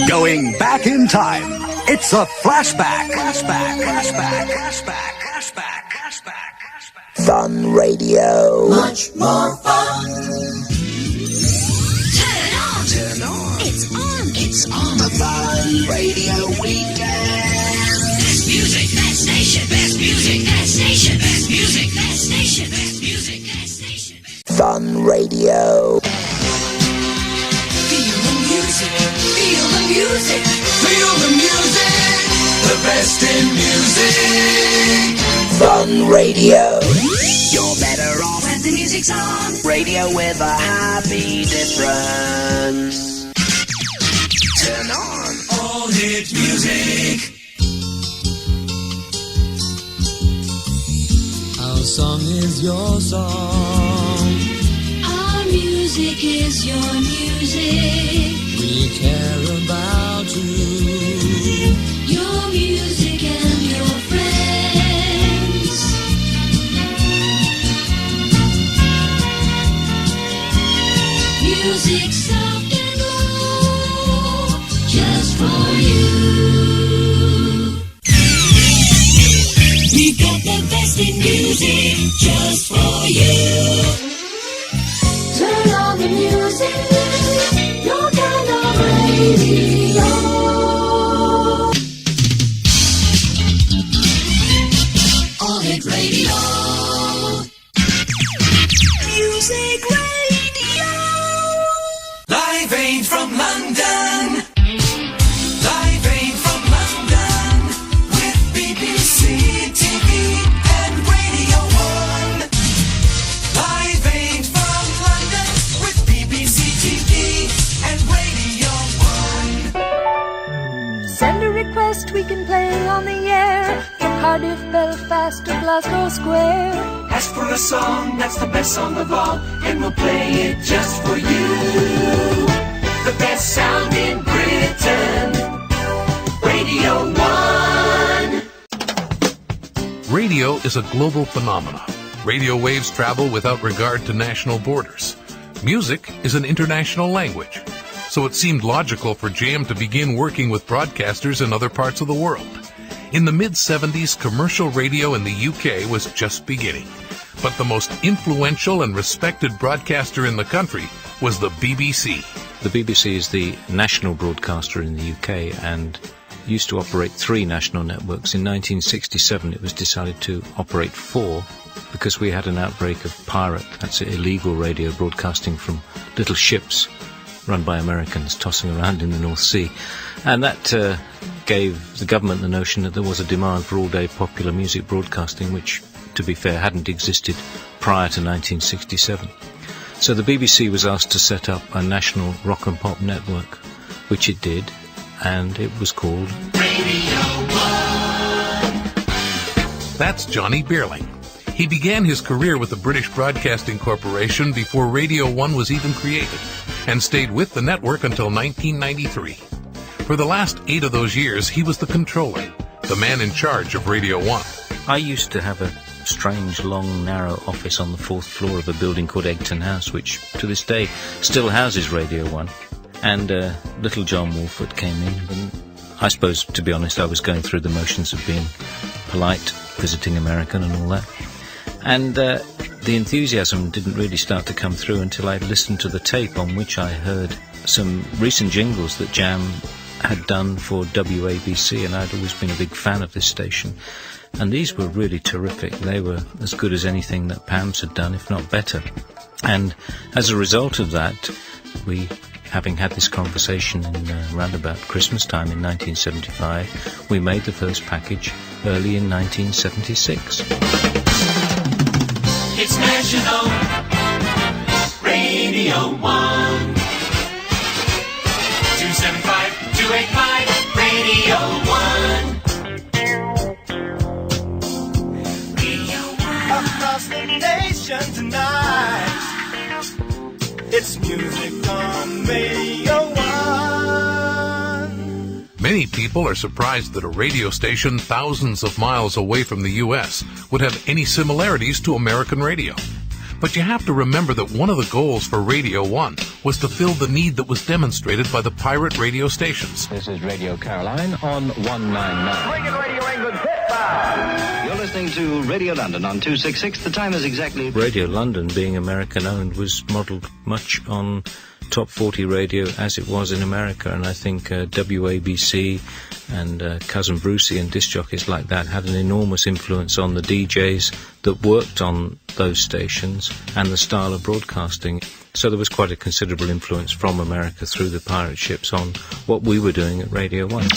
Going back in time. It's a flashback. Fun radio. Much more fun. Turn on. It's on. The Fun Radio Weekend. Best music, that station. Best music, that station. Best music, that station. Best music, that station. Fun Radio. Feel the music. Feel the music. Feel the music. The best in music. Fun Radio. You're better off When the music's on. radio with a happy difference. Turn on. All hit music. Our song is your song. Our music is your music. We care about you. Your music and your friends. Music soft and low, just for you. We got the best in music, just for you. Turn on the music, your kind of radio. All hit radio. Music radio. Live Aid from London. Live Aid from London. With BBC TV and Radio 1. Live Aid from London. With BBC TV and Radio 1. Send a request, we can play on the air. From Cardiff, Belfast to Glasgow Square. Ask for a song that's the best song of all, and we'll play it just for you. The best sound in Britain. Radio 1. Radio is a global phenomenon. Radio waves travel without regard to national borders. Music is an international language. So it seemed logical for Jam to begin working with broadcasters in other parts of the world. In the mid-70s, commercial radio in the UK was just beginning. But the most influential and respected broadcaster in the country was the BBC. The BBC is the national broadcaster in the UK and used to operate 3 national networks. In 1967 it was decided to operate 4 because we had an outbreak of pirate, that's illegal radio broadcasting from little ships run by Americans tossing around in the North Sea. And that gave the government the notion that there was a demand for all-day popular music broadcasting, which, to be fair, hadn't existed prior to 1967. So the BBC was asked to set up a national rock and pop network, which it did, and it was called Radio 1. That's Johnny Beerling. He began his career with the British Broadcasting Corporation before Radio 1 was even created, and stayed with the network until 1993. For the last 8 of those years, he was the controller, the man in charge of Radio 1. I used to have a strange, long, narrow office on the 4th floor of a building called Egton House, which to this day still houses Radio 1. And little John Wolford came in, and I suppose, to be honest, I was going through the motions of being polite, visiting American and all that. And the enthusiasm didn't really start to come through until I listened to the tape on which I heard some recent jingles that Jam had done for WABC, and I'd always been a big fan of this station. And these were really terrific. They were as good as anything that Pam's had done, if not better. And as a result of that, we, having had this conversation in round about Christmas time in 1975, we made the first package early in 1976. It's National Radio 1. 275-285 Radio 1. Radio 1. Across the nation tonight, it's music on Radio 1. Many people are surprised that a radio station thousands of miles away from the U.S. would have any similarities to American radio. But you have to remember that one of the goals for Radio 1 was to fill the need that was demonstrated by the pirate radio stations. This is Radio Caroline on 199. Radio England, hit bar. You're listening to Radio London on 266. The time is exactly... Radio London, being American-owned, was modelled much on Top 40 radio as it was in America, and I think WABC and Cousin Brucey and disc jockeys like that had an enormous influence on the DJs that worked on those stations and the style of broadcasting. So there was quite a considerable influence from America through the pirate ships on what we were doing at Radio 1.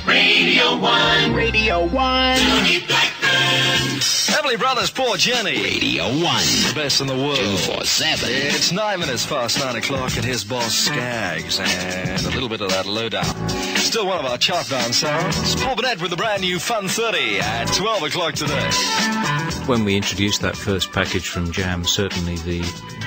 Radio 1. Radio 1. Tony Blackburn. Heavenly Brothers, Poor Journey. Radio 1. The best in the world. 247. It's 9 minutes past 9 o'clock, and here's Boss Skaggs and a little bit of that lowdown. Still one of our chart-bound sounds. Paul Burnett with the brand new Fun 30 at 12 o'clock today. When we introduced that first package from Jam, certainly the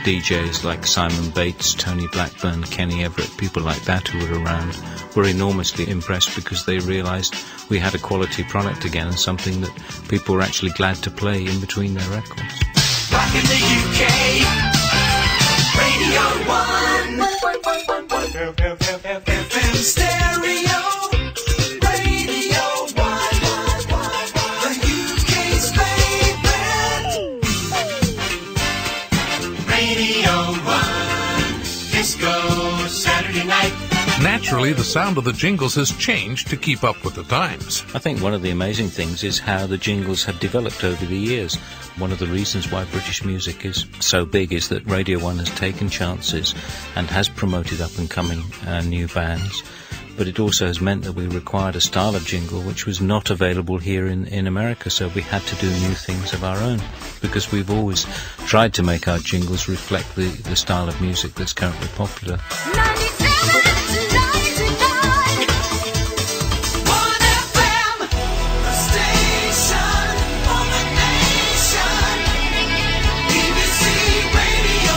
DJs like Simon Bates, Tony Blackburn, Kenny Everett, people like that who were around, were enormously impressed because they realised we had a quality product again and something that people were actually glad to play in between their records. Back in the UK, Radio 1. FM stereo, Radio 1. The UK's favourite. Radio 1. Disco Saturday night. Naturally, the sound of the Jingles has changed to keep up with the times. I think one of the amazing things is how the Jingles have developed over the years. One of the reasons why British music is so big is that Radio 1 has taken chances and has promoted up-and-coming new bands. But it also has meant that we required a style of jingle which was not available here in America, so we had to do new things of our own, because we've always tried to make our jingles reflect the style of music that's currently popular. 97 to 99. 1 FM, the station for the nation. BBC Radio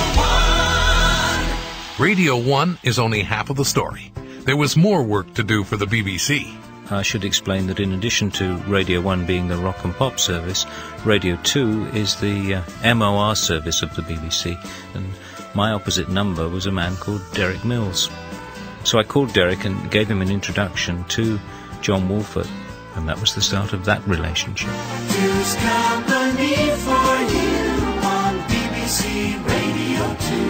1. Radio 1 is only half of the story. There was more work to do for the BBC. I should explain that in addition to Radio 1 being the rock and pop service, Radio 2 is the MOR service of the BBC, and my opposite number was a man called Derek Mills. So I called Derek and gave him an introduction to John Wolford, and that was the start of that relationship. Two's company for you on BBC Radio 2.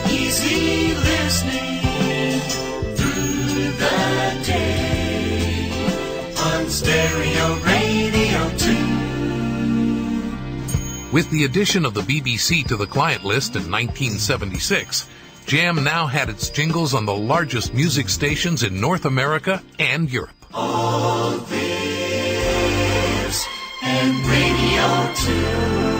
Easy listening through the day on Stereo Radio 2. With the addition of the BBC to the client list in 1976, Jam now had its jingles on the largest music stations in North America and Europe. All this and Radio 2.